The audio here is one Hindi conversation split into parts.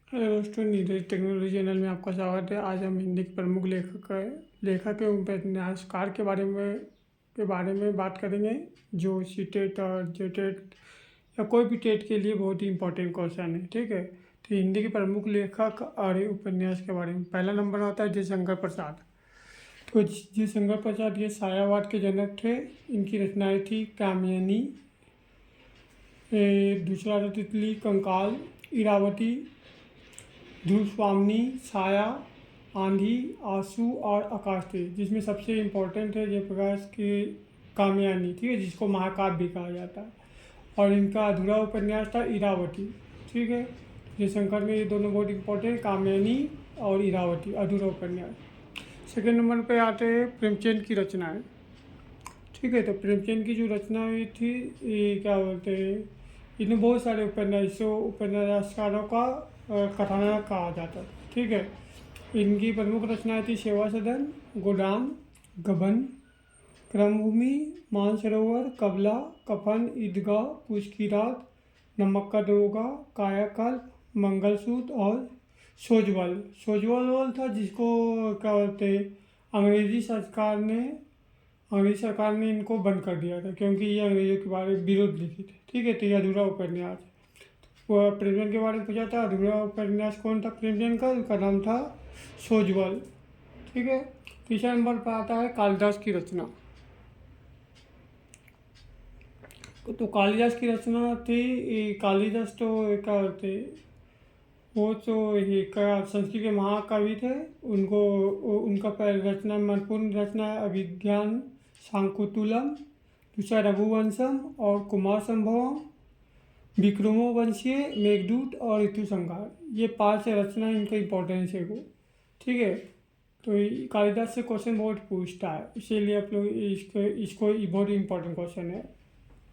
हेलो दोस्तों, नीरज टेक्नोलॉजी चैनल में आपका स्वागत है। आज हम हिंदी के प्रमुख लेखक एवं उपन्यासकार के बारे में बात करेंगे, जो सीटेट और जेटेट या कोई भी टेट के लिए बहुत ही इंपॉर्टेंट क्वेश्चन है। ठीक है, तो हिंदी के प्रमुख लेखक और उपन्यास के बारे में पहला नंबर आता है जयशंकर प्रसाद। तो जयशंकर प्रसाद ये सायावाद के जनक थे। इनकी रचनाएं थी कामयानी, दूसरा था तितली, कंकाल, इरावती, ध्रुव स्वामिनी, छाया, आंधी, आंसू और आकाश थे, जिसमें सबसे इम्पोर्टेंट है जयप्रकाश की कामयानी। ठीक है, जिसको महाकाव्य भी कहा जाता है। और इनका अधूरा उपन्यास था इरावती। ठीक है, जयशंकर में ये दोनों बहुत इम्पोर्टेंट, कामयानी और इरावती अधूरा उपन्यास। सेकेंड नंबर पे आते हैं प्रेमचंद की रचनाएं। ठीक है, तो प्रेमचंद की जो रचना हुई थी, ये क्या बोलते हैं, इन्हें बहुत सारे उपन्यासकारों का कथानक कहा जाता है। ठीक है, इनकी प्रमुख रचनाएं थी सेवा सदन, गोदान, गबन, क्रमभूमि, मानसरोवर, कबला, कफन, ईदगाह, पूछ की रात, नमक का दरोगा, कायाकल्प, मंगलसूत्र और सोजवल। सोजवल था जिसको क्या बोलते हैं, अंग्रेजी सरकार ने इनको बंद कर दिया था, क्योंकि ये अंग्रेजों के बारे में विरोध लिखे थे। ठीक है, तो ये अधूरा उपन्यास है। वो प्रेमचंद के बारे में पूछा था, अधूरा उपन्यास कौन था प्रेमचंद का? उसका नाम था सोजवल। ठीक है, तीसरा नंबर पर आता है कालिदास की रचना। तो कालिदास की रचना थी, कालिदास तो क्या बोलते, वो तो ये क्या संस्कृत के महाकवि थे। उनका पहला रचना, महत्वपूर्ण रचना है अभिज्ञान शाकुंतलम, दूसरा रघुवंशम और कुमार संभवम, विक्रमोवंशीय, मेघदूत और ऋतु संहार। ये 5 रचना इनका इंपॉर्टेंस है वो। ठीक है, तो कालिदास से क्वेश्चन बहुत पूछता है, इसीलिए आप लोग इसको बहुत इंपॉर्टेंट क्वेश्चन है।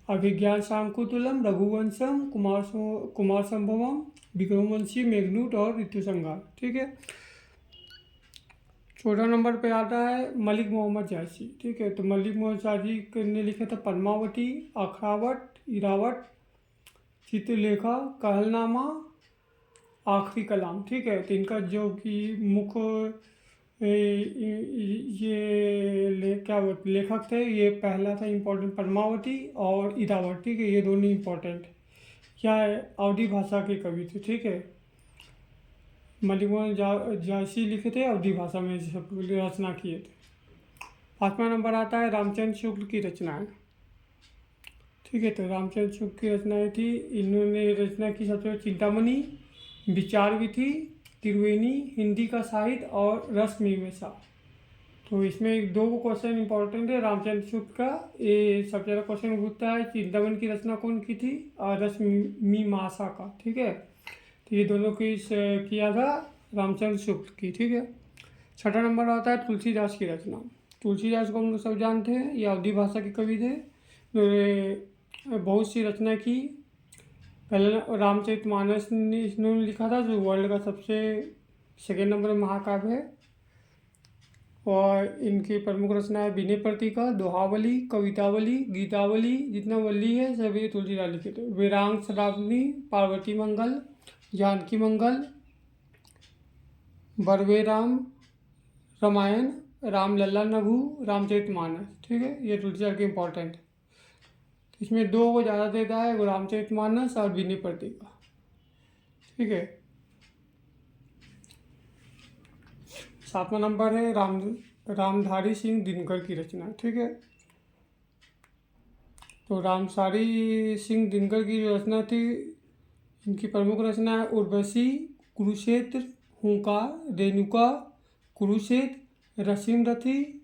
अभिज्ञान शाकुंतलम, रघुवंशम, कुमार संभवम, विक्रमवंशी, मेघदूत और ऋतु संहार। ठीक है, 14 नंबर पे आता है मलिक मोहम्मद जायसी। ठीक है, तो मलिक मोहम्मद जायसी ने लिखा था पद्मावती, अखरावट, इरावत, चित्रलेखा, कहलनामा, आखिरी कलाम। ठीक है, तो इनका जो कि मुख्य क्या बोलते लेखक थे, ये पहला था इम्पोर्टेंट पद्मावती और इरावत। ठीक है, ये दोनों इम्पोर्टेंट क्या है, अवधी भाषा के कवि थे। ठीक है, मलिक मोहम्मद जायसी लिखे थे, अवधी भाषा में सब रचना किए थे। 5वां नंबर आता है रामचंद्र शुक्ल की रचनाएं। ठीक है, तो रामचंद्र शुक्ल की रचनाएं थी, इन्होंने रचना की सबसे चिंतामणि, विचार विधि, त्रिवेणी, हिंदी का साहित्य और रस मीमांसा। तो इसमें 2 क्वेश्चन इंपॉर्टेंट है रामचंद्र शुक्ल का। ये सबसे ज़्यादा क्वेश्चन पूछता है चिंतामणि की रचना कौन की थी और रस मीमांसा का। ठीक है, तो ये दोनों की किया था रामचंद्र शुक्ल की। ठीक है, 6वां नंबर आता है तुलसीदास की रचना। तुलसीदास को हम लोग सब जानते हैं, ये अवधी भाषा के कवि थे। इन्होंने बहुत सी रचना की। पहले रामचरितमानस इन्होंने लिखा था, जो वर्ल्ड का सबसे सेकेंड नंबर महाकाव्य है। और इनकी प्रमुख रचनाएं विनय पर्तिका, दोहावली, कवितावली, गीतावली, जितना वल्ली है सभी तुलसीदास लिखे थे। वीरांग सदाब्दी, पार्वती मंगल, जानकी मंगल, बरवे राम, रामायण, रामलला नभू, रामचरितमानस। ठीक है, ये तुलसीदास के इंपॉर्टेंट। इसमें 2 को ज़्यादा देता है, वो रामचरितमानस और विनय पर्तिका। ठीक है, 7वां नंबर है रामधारी सिंह दिनकर की रचना। ठीक है, तो रामधारी सिंह दिनकर की जो रचना थी, इनकी प्रमुख रचना है उर्वशी, कुरुक्षेत्र, हुंकार, रेणुका, कुरुक्षेत्र, रसीम रथी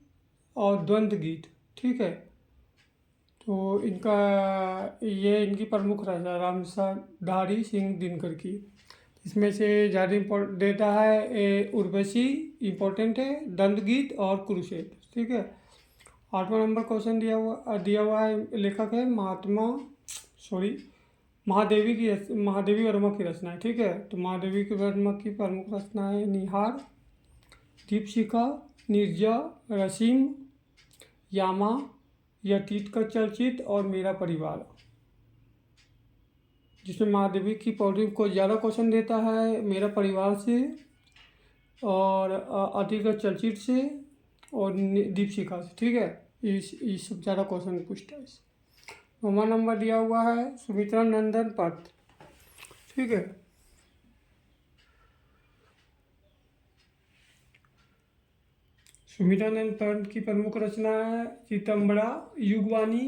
और द्वंद्व गीत। ठीक है, तो इनकी प्रमुख रचना रामधारी सिंह दिनकर की। इसमें से ज़्यादा इम्पोर्टेंट देता है उर्वशी इम्पोर्टेंट है, द्वंद्व गीत और कुरुक्षेत्र। ठीक है, 8वां नंबर क्वेश्चन दिया हुआ है, लेखक है महादेवी वर्मा की रचना है। ठीक है, तो महादेवी की वर्मा की प्रमुख रचना है निहार, दीपशिखा, निर्जा, रसीम, यामा, यतीत का चलचित्र और मेरा परिवार। जिसमें महादेवी की पौड़ी को ज़्यादा क्वेश्चन देता है, मेरा परिवार से और अतिगत चलचित्र से और दीपशिखा से, ठीक है। इस सब ज़्यादा क्वेश्चन पूछता है। 9वां नंबर दिया हुआ है सुमित्रा नंदन पथ, ठीक है। सुमित्रा नंदन पथ की प्रमुख रचना है चितंबरा, युगवाणी,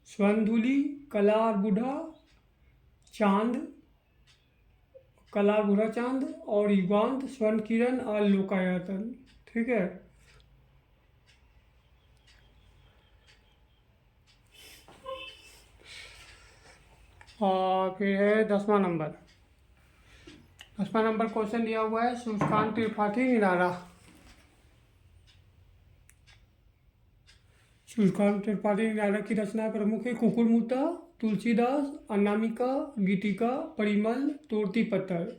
स्वर्णधूलि, कला और बूढ़ा चांद, कला और बूढ़ा चांद और युगांत, स्वर्ण किरण और लोकायतन, ठीक है। और फिर है 10वां नंबर। 10वां नंबर क्वेश्चन दिया हुआ है सूर्यकांत त्रिपाठी निराला। सूर्यकांत त्रिपाठी निराला की रचना प्रमुख है कुकुरमुत्ता, तुलसीदास, अनामिका, गीतिका, परिमल, तोड़ती पत्थर।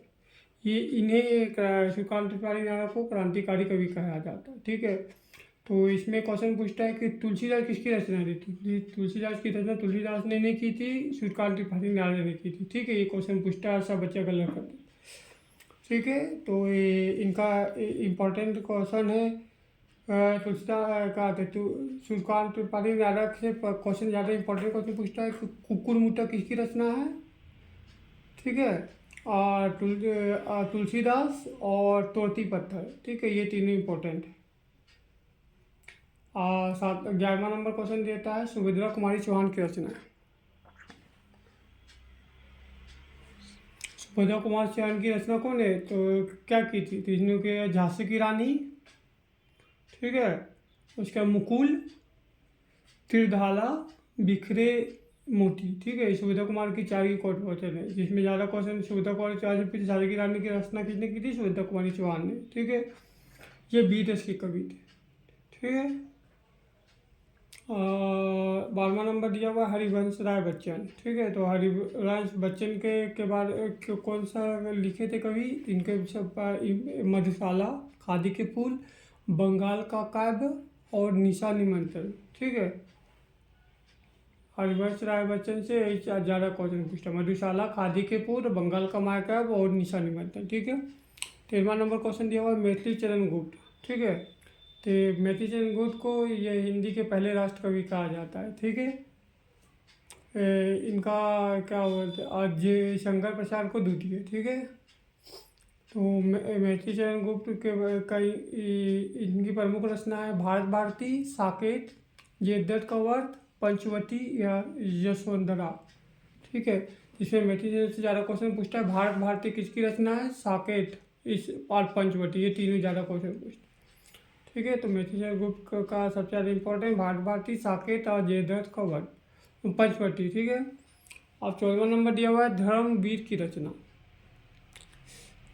ये इन्हें सूर्यकांत त्रिपाठी निराला को क्रांतिकारी कवि कहा जाता है, ठीक है। तो इसमें क्वेश्चन पूछता है कि तुलसीदास किसकी रचना की थी। तुलसीदास की रचना तुलसीदास ने नहीं की थी, सूर्यकांत त्रिपाठी निराला ने की थी, ठीक है। ये क्वेश्चन पूछता है, सब बच्चे गलत करते, ठीक है। तो ये इनका इम्पोर्टेंट क्वेश्चन है। तुलसीदास का सूर्यकांत त्रिपाठी निराला से क्वेश्चन ज़्यादा इंपॉर्टेंट क्वेश्चन पूछता है कि कुकुरमुत्ता किसकी रचना है, ठीक है। और तुलसीदास और तोड़ती पत्थर, ठीक है। ये तीनों इम्पोर्टेंट है। 11वां नंबर क्वेश्चन देता है सुभद्रा कुमारी चौहान की रचना है। सुभद्रा कुमार चौहान की रचना कौन है, तो क्या की थी, तो इसने के झांसी की रानी, ठीक है। उसका मुकुल, त्रिधाला, बिखरे मोती, ठीक है। सुभद्रा कुमार की 4 की क्वेश्चन है, जिसमें ज़्यादा क्वेश्चन सुभद्रा कुमारी चौहान से झांसी की रानी की रचना किसने की थी, सुभद्रा कुमारी चौहान ने, ठीक है। ये 20 देश के कवि थे, ठीक है। 12वां नंबर दिया हुआ हरिवंश राय बच्चन, ठीक है। तो हरिवंश बच्चन के बाद कौन सा लिखे थे कवि, इनके सब मधुशाला, खादी के फूल, बंगाल का काव्य और निशा निमंत्रण, ठीक है। हरिवंश राय बच्चन से ज़्यादा क्वेश्चन पूछता है, मधुशाला, खादी के फूल, बंगाल का काव्य और निशा निमंत्रण, ठीक है। 13वां नंबर क्वेश्चन दिया हुआ मैथिली चरण गुप्त, ठीक है। तो मैथिली चरण गुप्त को ये हिंदी के पहले राष्ट्र कवि कहा जाता है, ठीक है। इनका क्या बोलते हैं, आज शंकर प्रसाद को द्वितीय, ठीक है। तो मैथिली चरण गुप्त के कई इनकी प्रमुख रचना है भारत भारती, साकेत, जयद्रथ का वर्त, पंचवटी या यशवंतरा, ठीक है। इसमें मैथिली चरण से ज़्यादा क्वेश्चन पूछता है भारत भारती किसकी रचना है, साकेत इस और पंचवटी, ये तीनों ज़्यादा क्वेश्चन पूछते हैं, ठीक है। तो मैथिली चरण गुप्त का सबसे ज़्यादा इंपॉर्टेंट भारत भारती, साकेत और जयद्रथ का वर्त, पंचवटी, ठीक है। अब 14वां नंबर दिया हुआ है धर्मवीर की रचना।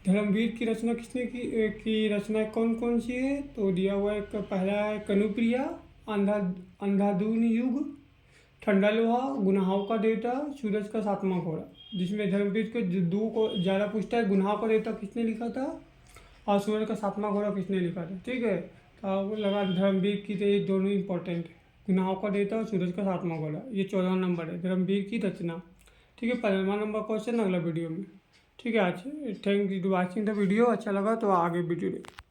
धर्मवीर की रचना किसने की रचना कौन कौन सी है, तो दिया हुआ है पहला है कनुप्रिया, अंधाधुन युग, ठंडा लोहा, गुनाहों का देवता, सूरज का 7वां घोड़ा। जिसमें धर्मवीर के दो को ज़्यादा पूछता है, गुनाहों का देवता किसने लिखा था और सूरज का 7वां घोड़ा किसने लिखा था, ठीक है। तो आपको लगा धर्मवीर की, तो ये दोनों इंपॉर्टेंट है, गुनाहों का देवता और सूरज का 7वां घोड़ा। ये 14वां नंबर है धर्मवीर की रचना, ठीक है। 15वां नंबर क्वेश्चन अगला वीडियो में, ठीक है। आज thank you to watching the video, अच्छा लगा तो आगे वीडियो देखें।